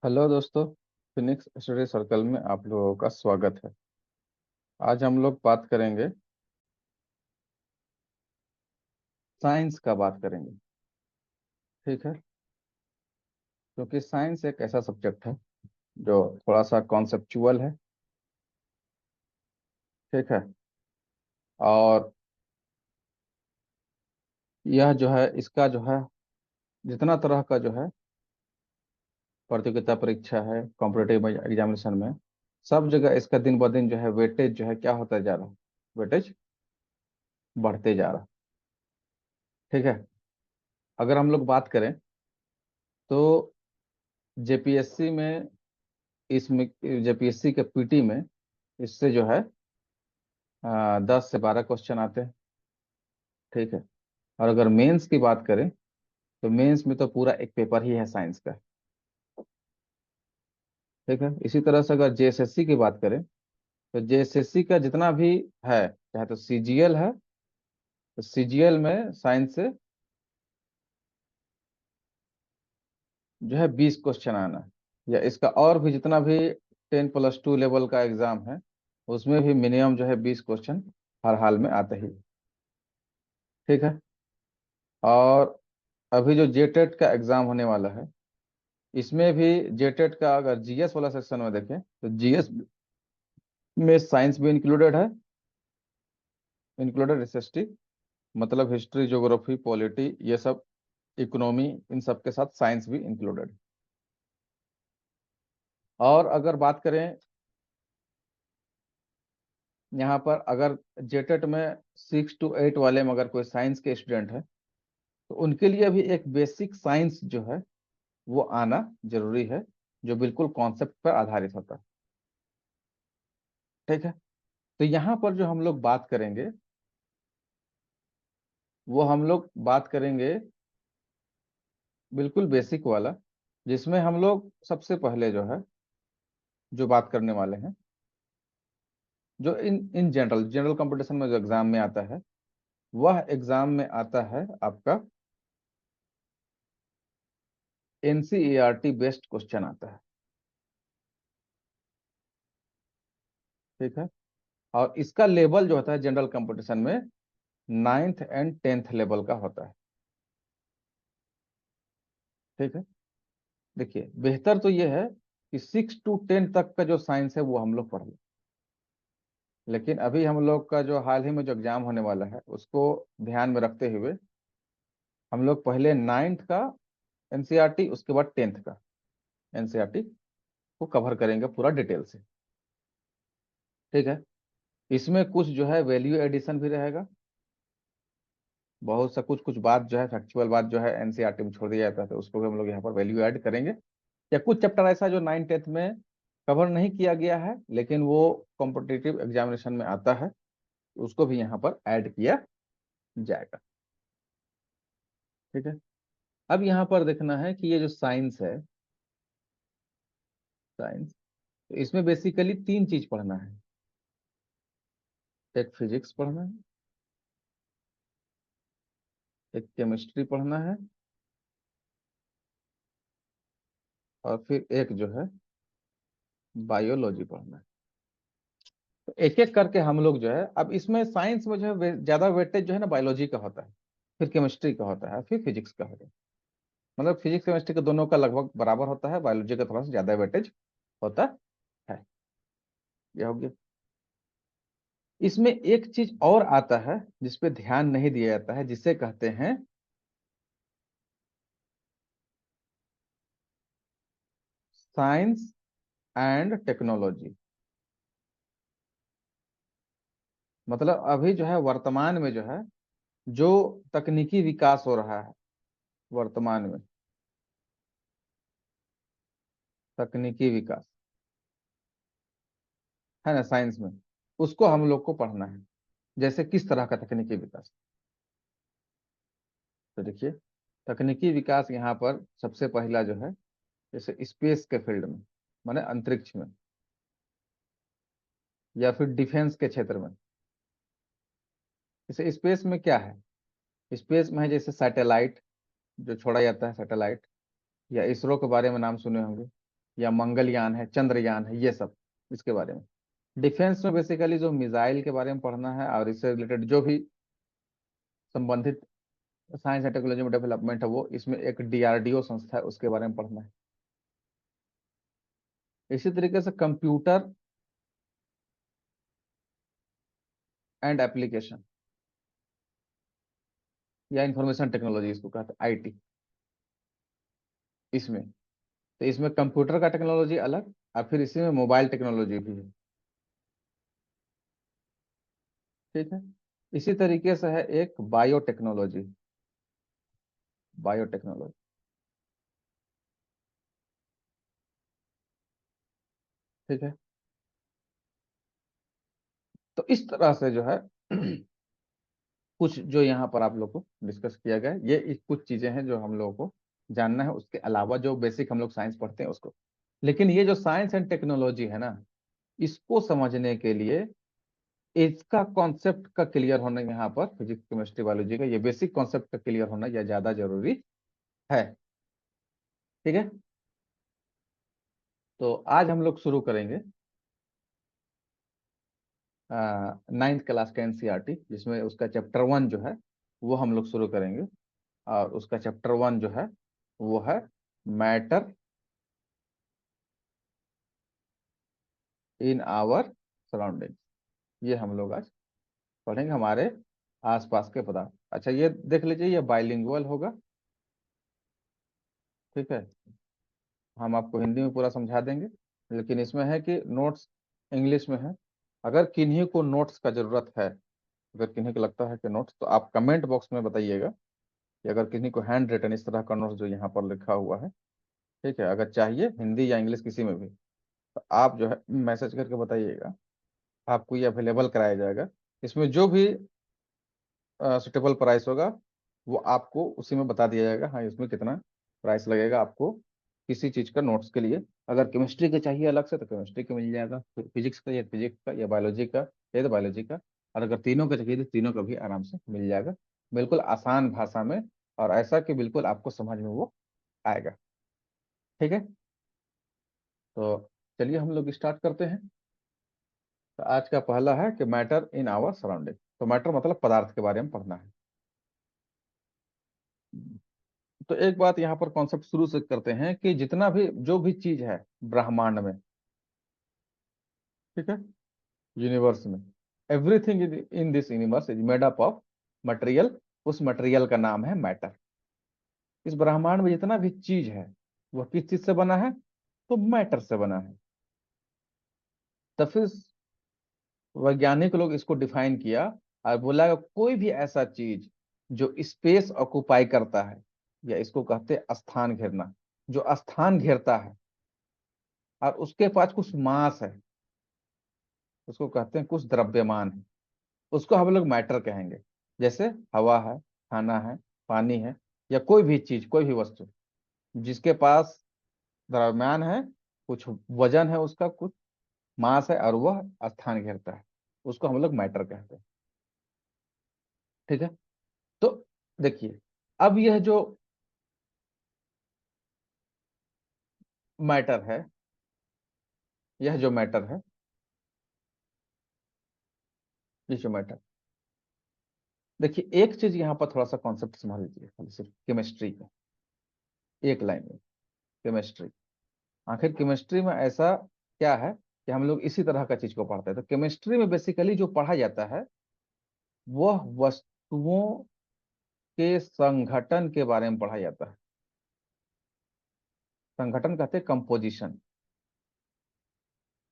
Hello दोस्तों। Phoenix study circle में आप लोगों का स्वागत है। आज हम लोग बात करेंगे, साइंस का बात करेंगे। ठीक है, क्योंकि साइंस एक ऐसा सब्जेक्ट है जो थोड़ा सा कॉन्सेप्चुअल है। ठीक है, और यह जो है, इसका जो है, जितना तरह का जो है प्रतियोगिता परीक्षा है, कॉम्पिटेटिव एग्जामिनेशन में, सब जगह इसका दिन ब दिन जो है वेटेज जो है क्या होता जा रहा है, वेटेज बढ़ते जा रहा है। ठीक है, अगर हम लोग बात करें तो जेपीएससी में, इसमें जेपीएससी के पीटी में इससे जो है 10 से 12 क्वेश्चन आते हैं। ठीक है, और अगर मेंस की बात करें तो मेंस में तो पूरा एक पेपर ही है साइंस का। ठीक है, इसी तरह से अगर जेएसएससी की बात करें तो जेएसएससी का जितना भी है, चाहे तो सीजीएल है, तो सीजीएल में साइंस से जो है 20 क्वेश्चन आना है। या इसका और भी जितना भी 10+2 लेवल का एग्जाम है, उसमें भी मिनिमम जो है 20 क्वेश्चन हर हाल में आते ही। ठीक है, और अभी जो जेटेट का एग्जाम होने वाला है, इसमें भी जेटेट का अगर जीएस वाला सेक्शन में देखें तो जीएस में साइंस भी इंक्लूडेड है, इंक्लूडेड एसएसटी, मतलब हिस्ट्री, ज्योग्राफी, पॉलिटी, ये सब, इकोनॉमी, इन सब के साथ साइंस भी इंक्लूडेड। और अगर बात करें यहाँ पर, अगर जेटेट में 6 to 8 वाले में अगर कोई साइंस के स्टूडेंट है तो उनके लिए भी एक बेसिक साइंस जो है वो आना जरूरी है, जो बिल्कुल कॉन्सेप्ट पर आधारित होता है। ठीक है, तो यहाँ पर जो हम लोग बात करेंगे, वो हम लोग बात करेंगे बिल्कुल बेसिक वाला, जिसमें हम लोग सबसे पहले जो है, जो बात करने वाले हैं, जो इन इन जनरल जनरल कंपटीशन में जो एग्जाम में आता है, वह एग्जाम में आता है आपका एनसीईआरटी बेस्ड क्वेश्चन आता है। ठीक है, और इसका लेवल जो होता है जनरल कंपटीशन में 9th and 10th लेवल का होता है। ठीक है, देखिए, बेहतर तो ये है कि 6 to 10 तक का जो साइंस है वो हम लोग पढ़ लें। लेकिन अभी हम लोग का जो हाल ही में जो एग्जाम होने वाला है, उसको ध्यान में रखते हुए हम लोग पहले 9th का एनसीईआरटी, उसके बाद 10th का एनसीईआरटी को कवर करेंगे पूरा डिटेल से। ठीक है, इसमें कुछ जो है वैल्यू एडिशन भी रहेगा, बहुत सा कुछ कुछ बात जो है, फैक्चुअल बात जो है एनसीईआरटी में छोड़ दिया जाता है, तो उसको भी हम लोग यहाँ पर वैल्यू ऐड करेंगे। या कुछ चैप्टर ऐसा जो 9th 10th में कवर नहीं किया गया है लेकिन वो कॉम्पिटिटिव एग्जामिनेशन में आता है, उसको भी यहाँ पर ऐड किया जाएगा। ठीक है, अब यहाँ पर देखना है कि ये जो साइंस है, साइंस, तो इसमें बेसिकली 3 चीज पढ़ना है। एक फिजिक्स पढ़ना है, एक केमिस्ट्री पढ़ना है, और फिर एक जो है बायोलॉजी पढ़ना है। तो एक एक करके हम लोग जो है, अब इसमें साइंस में जो है ज्यादा वेटेज जो है ना बायोलॉजी का होता है, फिर केमिस्ट्री का होता है, फिर फिजिक्स का होता है। मतलब फिजिक्स केमिस्ट्री के दोनों का लगभग बराबर होता है, बायोलॉजी का थोड़ा सा ज्यादा वेटेज होता है। यह हो गया। इसमें एक चीज और आता है जिसपे ध्यान नहीं दिया जाता है, जिसे कहते हैं साइंस एंड टेक्नोलॉजी। मतलब अभी जो है वर्तमान में जो है, जो तकनीकी विकास हो रहा है वर्तमान में, तकनीकी विकास है ना साइंस में, उसको हम लोग को पढ़ना है। जैसे किस तरह का तकनीकी विकास, तो देखिए, तकनीकी विकास यहाँ पर सबसे पहला जो है, जैसे स्पेस के फील्ड में, माने अंतरिक्ष में, या फिर डिफेंस के क्षेत्र में। जैसे स्पेस में क्या है, स्पेस में है जैसे सैटेलाइट, जो छोड़ा जाता है सैटेलाइट, या इसरो के बारे में नाम सुने होंगे। या मंगलयान है, चंद्रयान है, ये सब इसके बारे में। डिफेंस में बेसिकली जो मिसाइल के बारे में पढ़ना है और इससे रिलेटेड जो भी संबंधित साइंस एंड टेक्नोलॉजी में डेवलपमेंट है, वो इसमें एक डीआरडीओ संस्था है, उसके बारे में पढ़ना है। इसी तरीके से कंप्यूटर एंड एप्लीकेशन या इंफॉर्मेशन टेक्नोलॉजी इसको कहते हैं, आईटी। इसमें तो इसमें कंप्यूटर का टेक्नोलॉजी अलग, और फिर इसी में मोबाइल टेक्नोलॉजी भी है। ठीक है। इसी तरीके से है एक बायोटेक्नोलॉजी। बायोटेक्नोलॉजी, ठीक है। तो इस तरह से जो है कुछ जो यहाँ पर आप लोग को डिस्कस किया गया है, ये कुछ चीजें हैं जो हम लोगों को जानना है। उसके अलावा जो बेसिक हम लोग साइंस पढ़ते हैं उसको, लेकिन ये जो साइंस एंड टेक्नोलॉजी है ना, इसको समझने के लिए इसका कॉन्सेप्ट का क्लियर होना यहाँ पर फिजिक्स केमिस्ट्री बायोलॉजी का, ये बेसिक कॉन्सेप्ट का क्लियर होना यह ज्यादा जरूरी है। ठीक है। तो आज हम लोग शुरू करेंगे नाइन्थ क्लास का एनसीईआरटी, जिसमें उसका चैप्टर 1 जो है वो हम लोग शुरू करेंगे। और उसका चैप्टर 1 जो है वो है मैटर इन आवर सराउंडिंग। ये हम लोग आज पढ़ेंगे, हमारे आसपास के पदार्थ। अच्छा, ये देख लीजिए, ये बाइलिंगुअल होगा। ठीक है। हम आपको हिंदी में पूरा समझा देंगे, लेकिन इसमें है कि नोट्स इंग्लिश में है। अगर किन्हीं को नोट्स का जरूरत है, अगर किन्हीं को लगता है कि नोट्स, तो आप कमेंट बॉक्स में बताइएगा कि अगर किन्हीं को हैंड रिटन इस तरह का नोट्स जो यहाँ पर लिखा हुआ है, ठीक है, अगर चाहिए हिंदी या इंग्लिश किसी में भी, तो आप जो है मैसेज करके बताइएगा, आपको ये अवेलेबल कराया जाएगा। इसमें जो भी सुटेबल प्राइस होगा वो आपको उसी में बता दिया जाएगा, हाँ इसमें कितना प्राइस लगेगा आपको किसी चीज़ का नोट्स के लिए। अगर केमिस्ट्री के चाहिए अलग से तो केमिस्ट्री का मिल जाएगा, फिजिक्स का या फिजिक्स का, या बायोलॉजी का या तो बायोलॉजी का। और अगर तीनों का चाहिए तो तीनों का भी आराम से मिल जाएगा, बिल्कुल आसान भाषा में, और ऐसा कि बिल्कुल आपको समझ में वो आएगा। ठीक है। तो चलिए हम लोग स्टार्ट करते हैं। तो आज का पहला है कि मैटर इन आवर सराउंडिंग। तो मैटर मतलब पदार्थ के बारे में पढ़ना है। तो एक बात यहाँ पर कॉन्सेप्ट शुरू से करते हैं कि जितना भी जो भी चीज है ब्रह्मांड में, ठीक है, यूनिवर्स में, everything in this universe is made up of material. उस मटेरियल का नाम है मैटर। इस ब्रह्मांड में जितना भी चीज है वह किस चीज से बना है? तो मैटर से बना है। तो फिर वैज्ञानिक लोग इसको डिफाइन किया और बोला कोई भी ऐसा चीज जो स्पेस ऑक्युपाई करता है, या इसको कहते हैं स्थान घेरना, जो स्थान घेरता है और उसके पास कुछ मास है, उसको कहते हैं कुछ द्रव्यमान है, उसको हम लोग मैटर कहेंगे। जैसे हवा है, खाना है, पानी है, या कोई भी चीज, कोई भी वस्तु जिसके पास द्रव्यमान है, कुछ वजन है, उसका कुछ मास है और वह स्थान घेरता है, उसको हम लोग मैटर कहते हैं। ठीक है। तो देखिए, अब यह जो मैटर है, यह जो मैटर है, ये जो मैटर, देखिए एक चीज यहाँ पर थोड़ा सा कॉन्सेप्ट समझ लीजिए, खाली सिर्फ केमिस्ट्री का, एक लाइन में। केमिस्ट्री, आखिर केमिस्ट्री में ऐसा क्या है कि हम लोग इसी तरह का चीज को पढ़ते हैं? तो केमिस्ट्री में बेसिकली जो पढ़ा जाता है वह वस्तुओं के संगठन के बारे में पढ़ा जाता है। संगठन कहते हैं कंपोजिशन,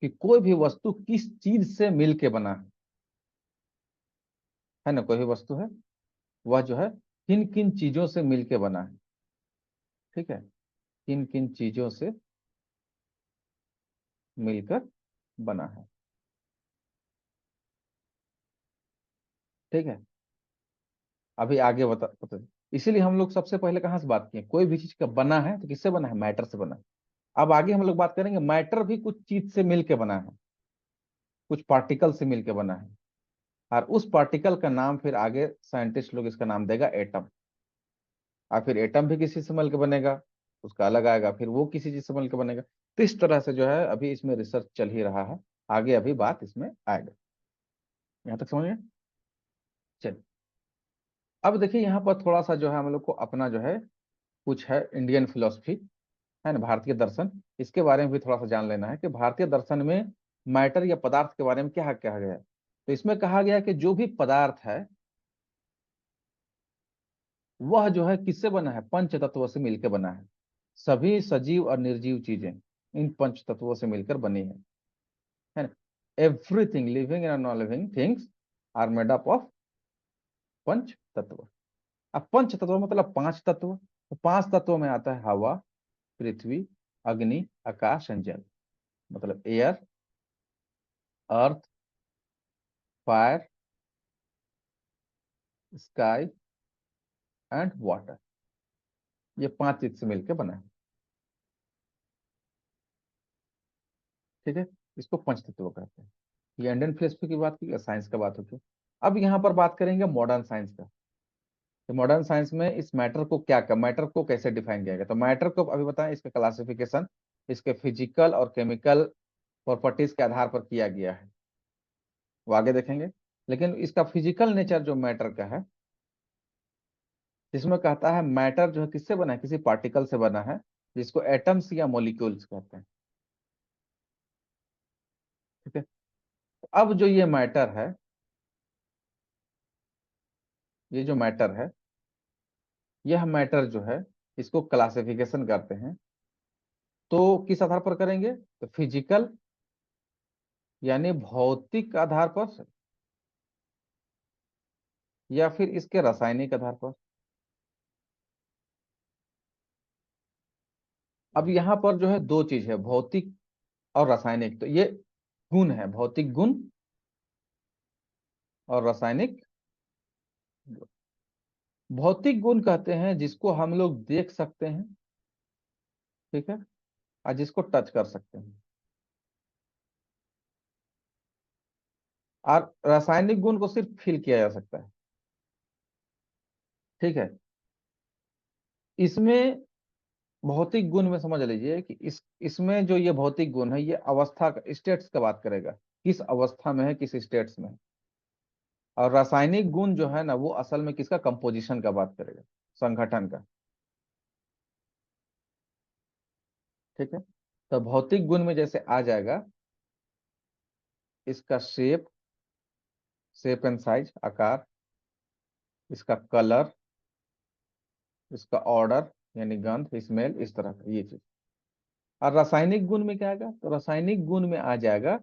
कि कोई भी वस्तु किस चीज से मिलके बना है ना, कोई भी वस्तु है वह जो है किन किन चीजों से मिलके बना है। ठीक है। किन किन चीजों से मिलकर बना है। ठीक है। अभी आगे बता, इसीलिए हम लोग सबसे पहले कहाँ से बात किए, कोई भी चीज का बना है तो किससे बना है? मैटर से बना है। अब आगे हम लोग बात करेंगे, मैटर भी कुछ चीज से मिलके बना है, कुछ पार्टिकल से मिलके बना है। और उस पार्टिकल का नाम फिर आगे साइंटिस्ट लोग इसका नाम देगा एटम। और फिर एटम भी किसी से मिलकर बनेगा, उसका अलग आएगा, फिर वो किसी चीज से मिलकर बनेगा। तो इस तरह से जो है अभी इसमें रिसर्च चल ही रहा है, आगे अभी बात इसमें आएगा। यहाँ तक समझ में? चलिए, अब देखिए यहाँ पर थोड़ा सा जो है हम लोग को अपना जो है कुछ है इंडियन फिलोसफी, है ना, भारतीय दर्शन, इसके बारे में भी थोड़ा सा जान लेना है कि भारतीय दर्शन में मैटर या पदार्थ के बारे में क्या कहा गया है। तो इसमें कहा गया है कि जो भी पदार्थ है वह जो है किससे बना है, पंच तत्वों से मिलकर बना है। सभी सजीव और निर्जीव चीजें इन पंच तत्वों से मिलकर बनी है ना। Everything living and non living things are made up of पंच तत्व। अब पंच तत्व मतलब पांच तत्व, तो पांच तत्वों में आता है हवा, पृथ्वी, अग्नि, आकाश एंड जल। मतलब air, earth, fire, sky and water, ये पांच चीज से मिलकर बना है। ठीक है, इसको पंच तत्व कहते हैं। ये इंडियन फिलोसफी की बात की, साइंस का बात होती है। अब यहाँ पर बात करेंगे मॉडर्न साइंस का। तो मॉडर्न साइंस में इस मैटर को मैटर को कैसे डिफाइन किया गया। तो मैटर को अभी बताएं, इसका क्लासिफिकेशन इसके फिजिकल और केमिकल प्रॉपर्टीज के आधार पर किया गया है, वो आगे देखेंगे। लेकिन इसका फिजिकल नेचर जो मैटर का है, जिसमें कहता है मैटर जो है किससे बना है, किसी पार्टिकल से बना है, जिसको एटम्स या मॉलिक्यूल्स कहते हैं। ठीक है, तो अब जो ये मैटर है, ये जो मैटर है, यह मैटर जो है, इसको क्लासिफिकेशन करते हैं। तो किस आधार पर करेंगे, तो फिजिकल यानी भौतिक आधार पर, या फिर इसके रासायनिक आधार पर। अब यहाँ पर जो है दो चीज है, भौतिक और रासायनिक। तो ये गुण है, भौतिक गुण और रासायनिक गुण। भौतिक गुण कहते हैं जिसको हम लोग देख सकते हैं, ठीक है, और जिसको टच कर सकते हैं। और रासायनिक गुण को सिर्फ फील किया जा सकता है। ठीक है, इसमें भौतिक गुण में समझ लीजिए कि इसमें जो ये भौतिक गुण है, ये अवस्था का, स्टेट्स का बात करेगा, किस अवस्था में है, किस स्टेट्स में है। और रासायनिक गुण जो है ना, वो असल में किसका, कंपोजिशन का बात करेगा, संगठन का। ठीक है, तो भौतिक गुण में जैसे आ जाएगा इसका शेप एंड साइज, आकार, इसका कलर, इसका ऑर्डर यानी गंध, स्मेल, इस तरह का ये चीज। और रासायनिक गुण में क्या आएगा, तो रासायनिक गुण में आ जाएगा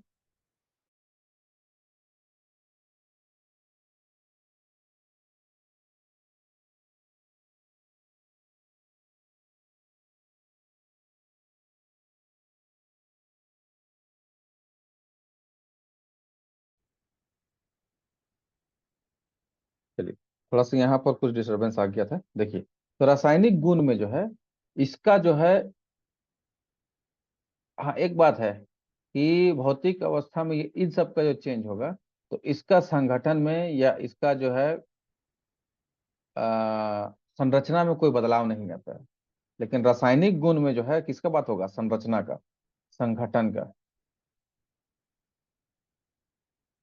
चलिए, थोड़ा सा यहाँ पर कुछ डिस्टरबेंस आ गया था, देखिए। तो रासायनिक गुण में जो है, इसका जो है, हाँ एक बात है कि भौतिक अवस्था में ये इन सब का जो चेंज होगा, तो इसका संगठन में या इसका जो है संरचना में कोई बदलाव नहीं आता है। लेकिन रासायनिक गुण में जो है किसका बात होगा, संरचना का, संगठन का।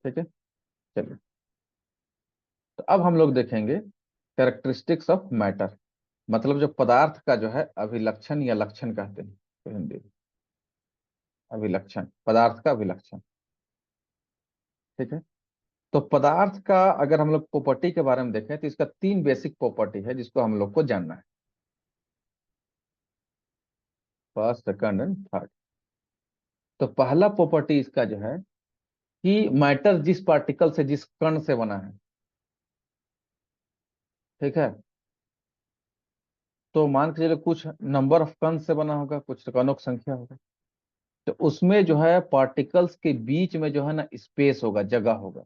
ठीक है, चलिए, तो अब हम लोग देखेंगे कैरेक्टरिस्टिक्स ऑफ मैटर, मतलब जो पदार्थ का जो है अभिलक्षण या लक्षण कहते हैं, तो हिंदी में अभिलक्षण, पदार्थ का अभिलक्षण। ठीक है, तो पदार्थ का अगर हम लोग प्रॉपर्टी के बारे में देखें, तो इसका तीन बेसिक प्रॉपर्टी है जिसको हम लोग को जानना है, फर्स्ट सेकंड एंड थर्ड। तो पहला प्रॉपर्टी इसका जो है कि मैटर जिस पार्टिकल से, जिस कण से बना है, ठीक है, तो मान के चलो कुछ नंबर ऑफ कण से बना होगा, कुछ कणों की संख्या होगा। तो उसमें जो है पार्टिकल्स के बीच में जो है ना स्पेस होगा, जगह होगा।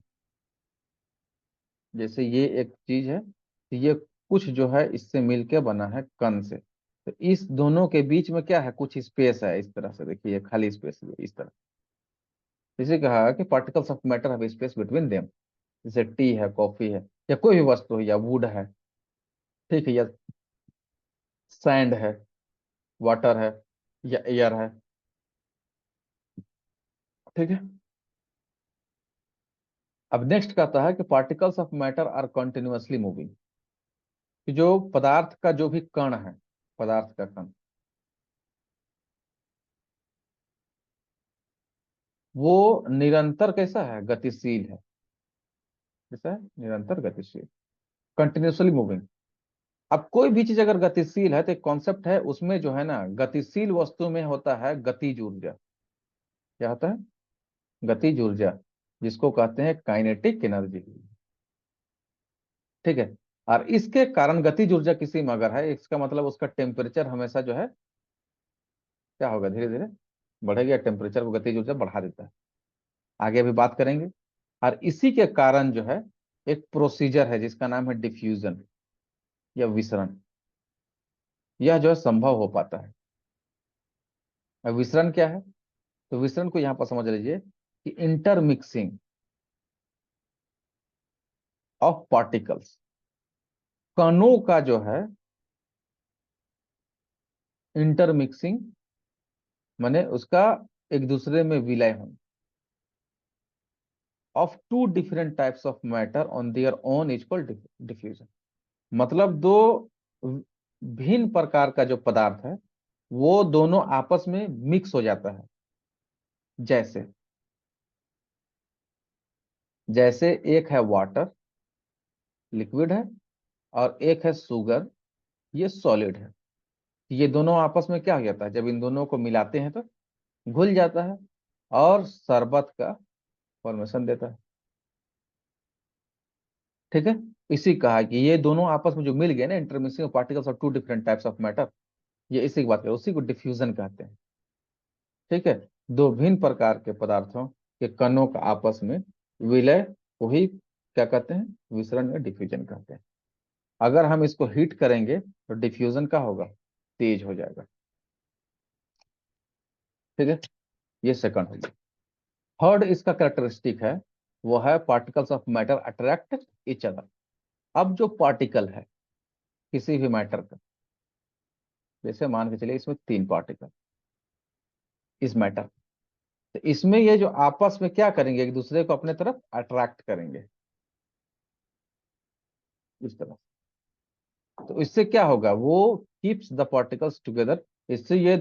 जैसे ये एक चीज है, तो ये कुछ जो है इससे मिलके बना है कण से, तो इस दोनों के बीच में क्या है, कुछ स्पेस है, इस तरह से देखिए, खाली स्पेस है इस तरह। इसे कहा कि particles of matter have space between them. जैसे टी है, कॉफी है, या कोई भी वस्तु है, या वुड है, ठीक है, या सैंड है, वाटर है, या एयर है, ठीक है। अब नेक्स्ट कहता है कि particles of matter are continuously moving, कि जो पदार्थ का जो भी कण है, पदार्थ का कण, वो निरंतर कैसा है, गतिशील है। कैसा है, निरंतर गतिशील, कंटिन्यूअसली मूविंग। अब कोई भी चीज अगर गतिशील है तो एक कॉन्सेप्ट है उसमें जो है ना, गतिशील वस्तु में होता है गतिज ऊर्जा। क्या होता है, गतिज ऊर्जा, जिसको कहते हैं काइनेटिक एनर्जी। ठीक है। और इसके कारण गतिज ऊर्जा किसी में अगर है, इसका मतलब उसका टेम्परेचर हमेशा जो है क्या होगा, धीरे धीरे बढ़ेगा, टेम्परेचर को गतिज ऊर्जा बढ़ा देता है। आगे भी बात करेंगे। और इसी के कारण जो है एक प्रोसीजर है जिसका नाम है डिफ्यूजन या विसरण, यह जो है संभव हो पाता है। अब विसरण क्या है, तो विसरण को यहां पर समझ लीजिए कि इंटरमिक्सिंग ऑफ पार्टिकल्स, कणों का जो है इंटरमिक्सिंग, माने उसका एक दूसरे में विलय होना, of two different types of matter on their own equal diffusion. मतलब दो भिन्न प्रकार का जो पदार्थ है वो दोनों आपस में मिक्स हो जाता है। जैसे, जैसे एक है वाटर, लिक्विड है, और एक है शुगर, ये सॉलिड है। ये दोनों आपस में क्या हो जाता है, जब इन दोनों को मिलाते हैं तो घुल जाता है और शरबत का फॉर्मेशन देता है। ठीक है। इसी कहा कि ये दोनों आपस में जो मिल गए ना, intermixing particles of two different types of matter, ये इसी की बात करें, उसी को डिफ्यूजन कहते हैं। ठीक है। दो भिन्न प्रकार के पदार्थों के कणों का आपस में विलय को ही क्या कहते हैं, विसरण या डिफ्यूजन कहते हैं। अगर हम इसको हीट करेंगे तो डिफ्यूजन का होगा, तेज हो जाएगा। ठीक है। ये सेकंड हो गया। थर्ड इसका कैरेक्टरिस्टिक है, वो है particles of matter attract each other. अब जो पार्टिकल है किसी भी मैटर का, जैसे मान के चलिए इसमें तीन पार्टिकल, इस मैटर, तो इसमें ये जो आपस में क्या करेंगे, एक दूसरे को अपने तरफ अट्रैक्ट करेंगे, इस तरह। तो इससे क्या होगा, वो कीप्स द पार्टिकल्स टुगेदर, इससे ये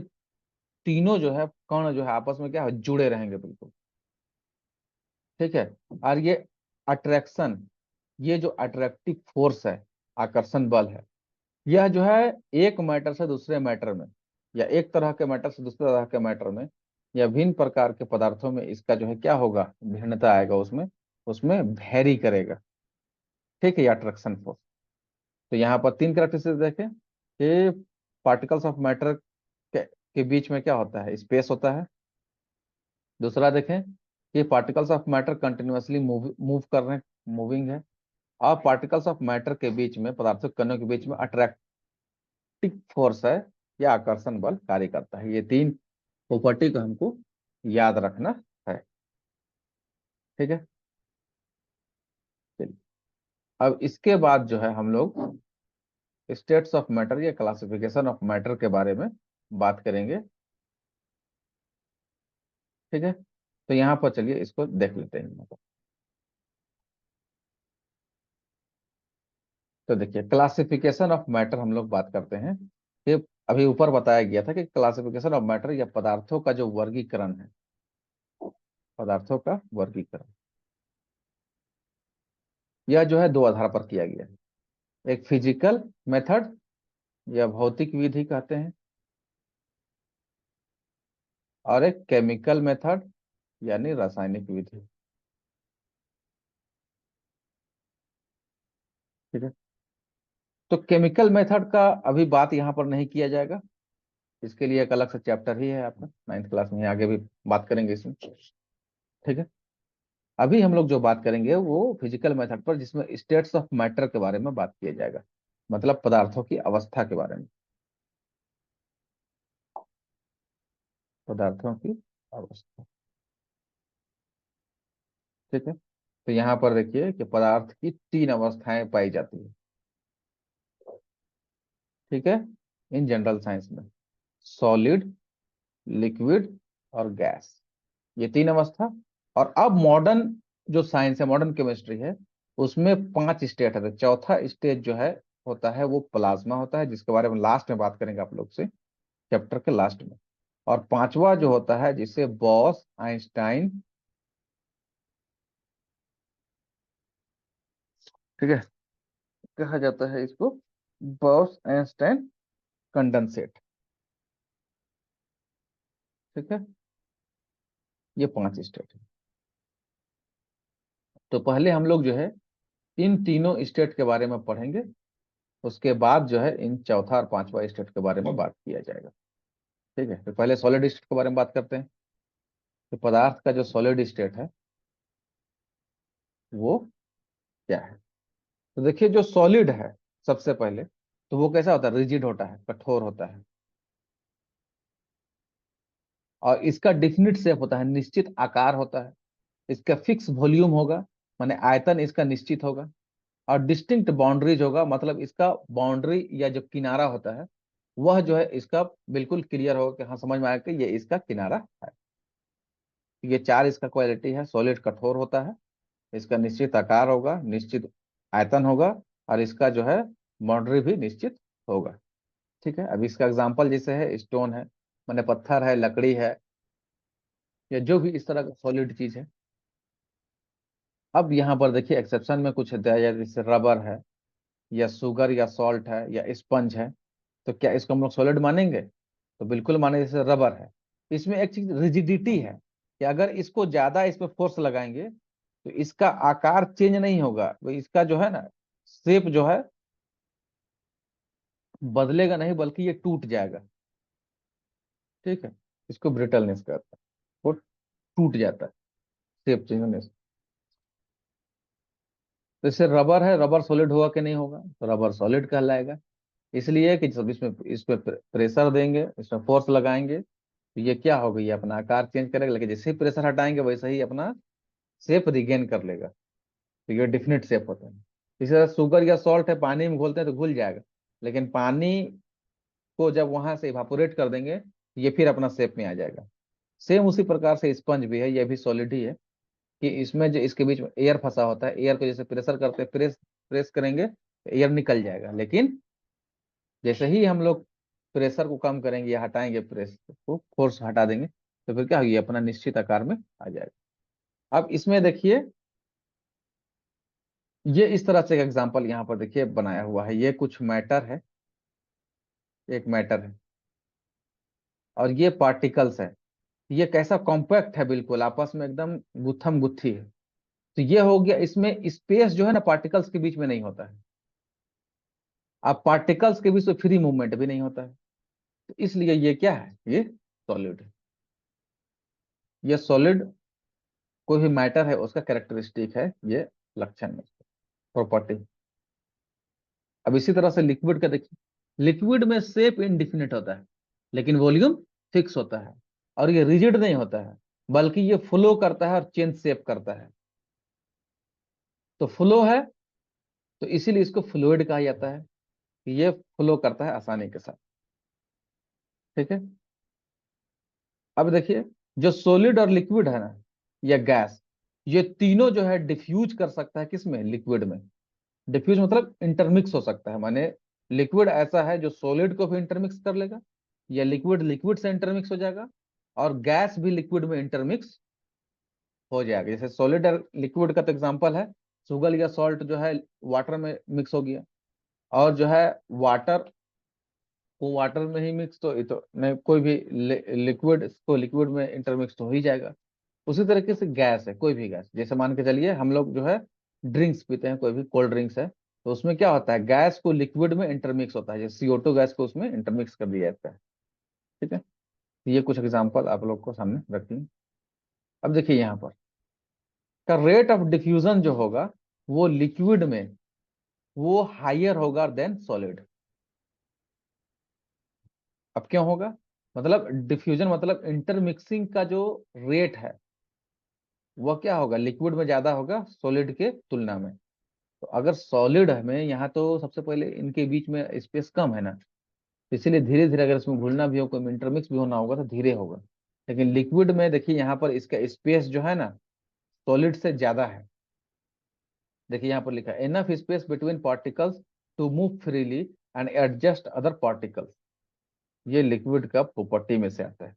तीनों जो है कण जो है आपस में क्या है, जुड़े रहेंगे बिल्कुल। ठीक है। और ये अट्रैक्शन, ये जो अट्रैक्टिव फोर्स है, आकर्षण बल है, यह जो है एक मैटर से दूसरे मैटर में, या एक तरह के मैटर से दूसरे तरह के मैटर में, या भिन्न प्रकार के पदार्थों में इसका जो है क्या होगा, भिन्नता आएगा उसमें, उसमें वेरी करेगा। ठीक है, ये अट्रैक्शन फोर्स। तो यहाँ पर तीन करेक्टरिस्टिक्स देखें कि पार्टिकल्स ऑफ मैटर के बीच में क्या होता है, स्पेस होता है। दूसरा देखें कि particles of matter continuously move कर रहे हैं, मूविंग है। और पार्टिकल्स ऑफ मैटर के बीच में, पदार्थों के कणों के बीच में अट्रैक्टिव फोर्स है या आकर्षण बल कार्य करता है। ये तीन प्रॉपर्टी को हमको याद रखना है। ठीक है। चलिए, अब इसके बाद जो है हम लोग स्टेट्स ऑफ मैटर या क्लासिफिकेशन ऑफ मैटर के बारे में बात करेंगे। ठीक है। तो यहाँ पर चलिए इसको देख लेते हैं। तो देखिए, क्लासिफिकेशन ऑफ मैटर हम लोग बात करते हैं कि अभी ऊपर बताया गया था कि क्लासिफिकेशन ऑफ मैटर या पदार्थों का जो वर्गीकरण है, पदार्थों का वर्गीकरण, यह जो है दो आधार पर किया गया है। एक फिजिकल मेथड या भौतिक विधि कहते हैं, और एक केमिकल मेथड यानी रासायनिक विधि। ठीक है। तो केमिकल मेथड का अभी बात यहाँ पर नहीं किया जाएगा, इसके लिए एक अलग से चैप्टर ही है आपका 9th क्लास में, आगे भी बात करेंगे इसमें। ठीक है। अभी हम लोग जो बात करेंगे वो फिजिकल मेथड पर, जिसमें स्टेट्स ऑफ मैटर के बारे में बात किया जाएगा, मतलब पदार्थों की अवस्था के बारे में, पदार्थों की अवस्था। ठीक है। तो यहाँ पर देखिए कि पदार्थ की तीन अवस्थाएं पाई जाती है। ठीक है। इन जनरल साइंस में, सॉलिड, लिक्विड और गैस। ये तीन अवस्था। और अब मॉडर्न जो साइंस है, मॉडर्न केमिस्ट्री है, उसमें 5 स्टेट है। तो चौथा स्टेज जो है होता है वो प्लाज्मा होता है, जिसके बारे में लास्ट में बात करेंगे आप लोग से, चैप्टर के लास्ट में। और पांचवा जो होता है जिसे बॉस आइंस्टाइन, ठीक है, कहा जाता है इसको, बॉस आइंस्टाइन कंडेंसेट। ठीक है, ये 5 स्टेट है। तो पहले हम लोग जो है इन तीनों स्टेट के बारे में पढ़ेंगे, उसके बाद जो है इन चौथा और पांचवा स्टेट के बारे में बात किया जाएगा। ठीक है, तो पहले सॉलिड स्टेट के बारे में बात करते हैं। तो पदार्थ का जो सॉलिड स्टेट है वो क्या है? तो देखिए, जो सॉलिड है सबसे पहले, तो वो कैसा होता है? रिजिड होता है, कठोर होता है। और इसका डिफिनिट शेप होता है, निश्चित आकार होता है। इसका फिक्स वॉल्यूम होगा, माने आयतन इसका निश्चित होगा। और डिस्टिंक्ट बाउंड्रीज होगा, मतलब इसका बाउंड्री या जो किनारा होता है वह जो है इसका बिल्कुल क्लियर होगा कि हाँ, समझ में आया कि ये इसका किनारा है। ये चार इसका क्वालिटी है। सॉलिड कठोर होता है, इसका निश्चित आकार होगा, निश्चित आयतन होगा, और इसका जो है बाउंड्री भी निश्चित होगा। ठीक है, अब इसका एग्जांपल जैसे है स्टोन है, माने पत्थर है, लकड़ी है, या जो भी इस तरह का सॉलिड चीज है। अब यहाँ पर देखिए एक्सेप्शन में कुछ दिया जाए, जैसे रबर है, या शुगर या सॉल्ट है, या स्पंज है। तो क्या इसको हम लोग सॉलिड मानेंगे? तो बिल्कुल माने। जैसे रबर है, इसमें एक चीज रिजिडिटी है कि अगर इसको ज्यादा इस पे फोर्स लगाएंगे तो इसका आकार चेंज नहीं होगा, तो इसका जो है ना शेप जो है बदलेगा नहीं, बल्कि ये टूट जाएगा। ठीक है, इसको ब्रिटलनेस कहते हैं, वो टूट जाता है शेप चेंज होने से। तो इससे रबर है, रबर सॉलिड होगा कि नहीं होगा? तो रबर सॉलिड कहलाएगा। इसलिए कि जब इसमें इस पे प्रेशर देंगे, इसमें फोर्स लगाएंगे, तो ये क्या होगा? ये अपना आकार चेंज करेगा, लेकिन जैसे ही प्रेशर हटाएंगे वैसे ही अपना शेप रिगेन कर लेगा। तो ये डिफिनिट शेप होता है। इसी तरह शुगर या सॉल्ट है, पानी में घोलते हैं तो घुल जाएगा, लेकिन पानी को जब वहां से इवापोरेट कर देंगे ये फिर अपना शेप में आ जाएगा। सेम उसी प्रकार से स्पंज भी है, ये भी सॉलिड ही है। कि इसमें जो इसके बीच में एयर फंसा होता है, एयर को जैसे प्रेशर करते हैं, प्रेस प्रेस करेंगे तो एयर निकल जाएगा, लेकिन जैसे ही हम लोग प्रेशर को कम करेंगे या हटाएंगे, प्रेस को फोर्स हटा देंगे, तो फिर क्या होगी? ये अपना निश्चित आकार में आ जाएगा। अब इसमें देखिए, ये इस तरह से एक एग्जांपल यहाँ पर देखिए बनाया हुआ है। ये कुछ मैटर है, एक मैटर है, और ये पार्टिकल्स है। ये कैसा कॉम्पैक्ट है, बिल्कुल आपस में एकदम गुत्थम गुत्थी है। तो ये हो गया, इसमें स्पेस जो है ना पार्टिकल्स के बीच में नहीं होता है। अब पार्टिकल्स के बीच में फ्री मूवमेंट भी नहीं होता है। तो इसलिए ये क्या है? ये सॉलिड है। ये सॉलिड कोई भी मैटर है उसका कैरेक्टरिस्टिक है, ये लक्षण में, प्रॉपर्टी। अब इसी तरह से लिक्विड का देखिए, लिक्विड में शेप इनडिफिनिट होता है, लेकिन वॉल्यूम फिक्स होता है। और ये रिजिड नहीं होता है, बल्कि ये फ्लो करता है और चेंज शेप करता है। तो फ्लो है, तो इसीलिए इसको फ्लूइड कहा जाता है, कि ये फ्लो करता है आसानी के साथ। ठीक है, अब देखिए, जो सॉलिड और लिक्विड है ना, या गैस, ये तीनों जो है डिफ्यूज कर सकता है किसमें? लिक्विड में। डिफ्यूज मतलब इंटरमिक्स हो सकता है, माने लिक्विड ऐसा है जो सॉलिड को भी इंटरमिक्स कर लेगा, या लिक्विड लिक्विड से इंटरमिक्स हो जाएगा, और गैस भी लिक्विड में इंटरमिक्स हो जाएगा। जैसे सॉलिड और लिक्विड का तो एग्जांपल है, शुगर या सॉल्ट जो है वाटर में मिक्स हो गया, और जो है वाटर को वाटर में ही मिक्स, तो ये तो नहीं, कोई भी लिक्विड को लिक्विड में इंटरमिक्स तो हो ही जाएगा। उसी तरीके से गैस है, कोई भी गैस, जैसे मान के चलिए हम लोग जो है ड्रिंक्स पीते हैं, कोई भी कोल्ड ड्रिंक्स है, तो उसमें क्या होता है? गैस को लिक्विड में इंटरमिक्स होता है, जैसे CO2 गैस को उसमें इंटरमिक्स कर दिया जाता है। ठीक है, तो ये कुछ एग्जांपल आप लोग को सामने रखती हैं। अब देखिए यहाँ पर का रेट ऑफ डिफ्यूजन जो होगा वो लिक्विड में वो हाइयर होगा देन सॉलिड। अब क्यों होगा? मतलब डिफ्यूजन मतलब इंटरमिक्सिंग का जो रेट है वह क्या होगा? लिक्विड में ज्यादा होगा सॉलिड के तुलना में। तो अगर सॉलिड में यहाँ तो सबसे पहले इनके बीच में स्पेस कम है ना, तो इसीलिए धीरे धीरे अगर इसमें घुलना भी हो, कोई इंटरमिक्स भी होना होगा तो धीरे होगा। लेकिन लिक्विड में देखिए यहाँ पर इसका स्पेस जो है ना सॉलिड से ज्यादा है। देखिए यहाँ पर लिखा है enough space between particles to move freely and adjust other particles. ये लिक्विड का प्रॉपर्टी में से आता है।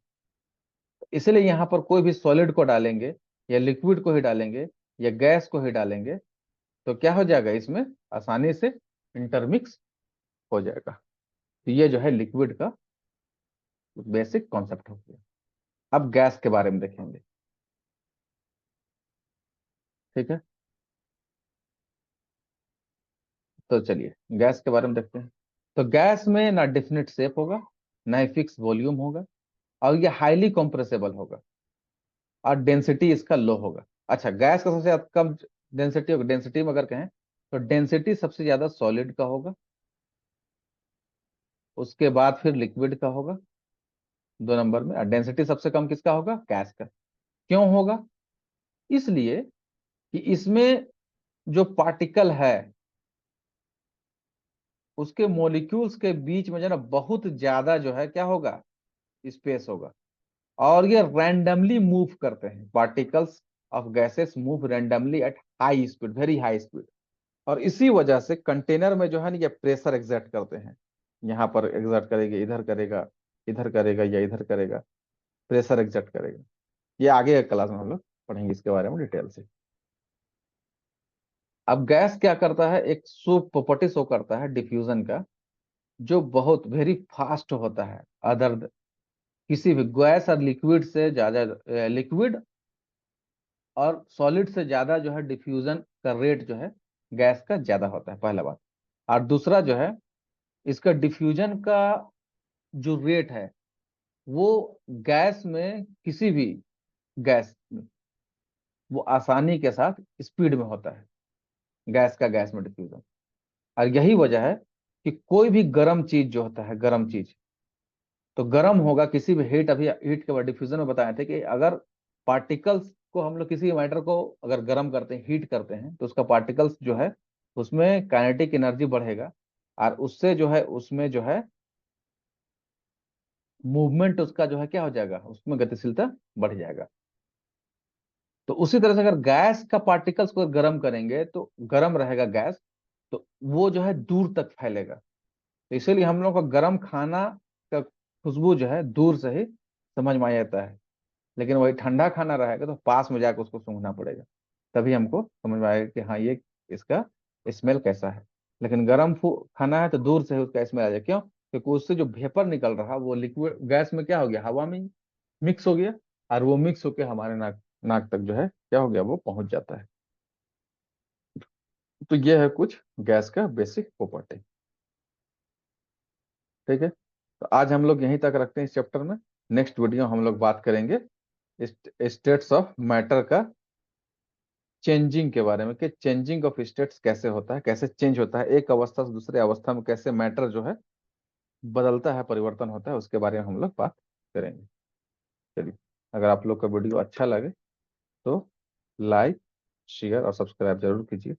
इसलिए यहाँ पर कोई भी सॉलिड को डालेंगे या लिक्विड को ही डालेंगे या गैस को ही डालेंगे तो क्या हो जाएगा, इसमें आसानी से इंटरमिक्स हो जाएगा। तो ये जो है लिक्विड का बेसिक कॉन्सेप्ट हो गया। अब गैस के बारे में देखेंगे। ठीक है, तो चलिए गैस के बारे में देखते हैं। तो गैस में ना डिफिनिट शेप होगा, ना ही फिक्स वॉल्यूम होगा, और ये हाईली कंप्रेसेबल होगा, और डेंसिटी इसका लो होगा। अच्छा, गैस का सबसे ज्यादा कम डेंसिटी होगा। डेंसिटी में अगर कहें तो डेंसिटी सबसे ज्यादा सॉलिड का होगा, उसके बाद फिर लिक्विड का होगा 2 नंबर में, और डेंसिटी सबसे कम किसका होगा, गैस का। क्यों होगा? इसलिए कि इसमें जो पार्टिकल है उसके मॉलिक्यूल्स के बीच में जो है ना बहुत ज्यादा जो है क्या होगा, स्पेस होगा। और ये रैंडमली मूव करते हैं, particles of gases move randomly at high speed, very high speed. और इसी वजह से कंटेनर में जो है ना ये प्रेशर एग्जर्ट करते हैं। यहाँ पर एग्जर्ट करेगा, इधर करेगा, इधर करेगा या इधर करेगा, प्रेशर एग्जर्ट करेगा। ये आगे के क्लास में हम लोग पढ़ेंगे इसके बारे में डिटेल से। अब गैस क्या करता है, एक शो प्रॉपर्टी शो करता है डिफ्यूजन का, जो बहुत वेरी फास्ट होता है। अदर किसी भी गैस और लिक्विड से ज्यादा, लिक्विड और सॉलिड से ज्यादा जो है डिफ्यूजन का रेट जो है गैस का ज्यादा होता है, पहला बात। और दूसरा जो है इसका डिफ्यूजन का जो रेट है वो गैस में, किसी भी गैस में वो आसानी के साथ स्पीड में होता है, गैस का गैस में डिफ्यूजन। और यही वजह है कि कोई भी गर्म चीज जो होता है, गर्म चीज तो गर्म होगा किसी भी हीट, अभी हीट के बाद डिफ्यूजन में बताए थे कि अगर पार्टिकल्स को हम लोग किसी मैटर को अगर गर्म करते हैं, हीट करते हैं, तो उसका पार्टिकल्स जो है उसमें काइनेटिक एनर्जी बढ़ेगा, और उससे जो है उसमें जो है मूवमेंट उसका जो है क्या हो जाएगा, उसमें गतिशीलता बढ़ जाएगा। तो उसी तरह से अगर गैस का पार्टिकल्स को गर्म करेंगे तो गर्म रहेगा गैस, तो वो जो है दूर तक फैलेगा। तो इसीलिए हम लोग का गर्म खाना का खुशबू जो है दूर से ही समझ में आ जाता है। लेकिन वही ठंडा खाना रहेगा तो पास में जाकर उसको सूंघना पड़ेगा, तभी हमको समझ में आएगा कि हाँ ये इसका स्मेल कैसा है। लेकिन खाना है तो दूर से ही उसका स्मेल आ जाए। क्यों? क्योंकि उससे जो वेपर निकल रहा वो लिक्विड गैस में क्या हो गया, हवा में मिक्स हो गया, और वो मिक्स होकर हमारे नाक नाक तक जो है क्या हो गया, वो पहुंच जाता है। तो ये है कुछ गैस का बेसिक प्रॉपर्टी। ठीक है, तो आज हम लोग यहीं तक रखते हैं इस चैप्टर में। नेक्स्ट वीडियो हम लोग बात करेंगे स्टेट्स ऑफ मैटर का चेंजिंग के बारे में, कि चेंजिंग ऑफ स्टेट्स कैसे होता है, कैसे चेंज होता है, एक अवस्था से दूसरे अवस्था में कैसे मैटर जो है बदलता है, परिवर्तन होता है, उसके बारे में हम लोग बात करेंगे। चलिए, अगर आप लोग का वीडियो अच्छा लगे तो लाइक, शेयर और सब्सक्राइब जरूर कीजिए।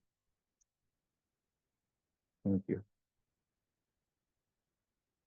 Thank you.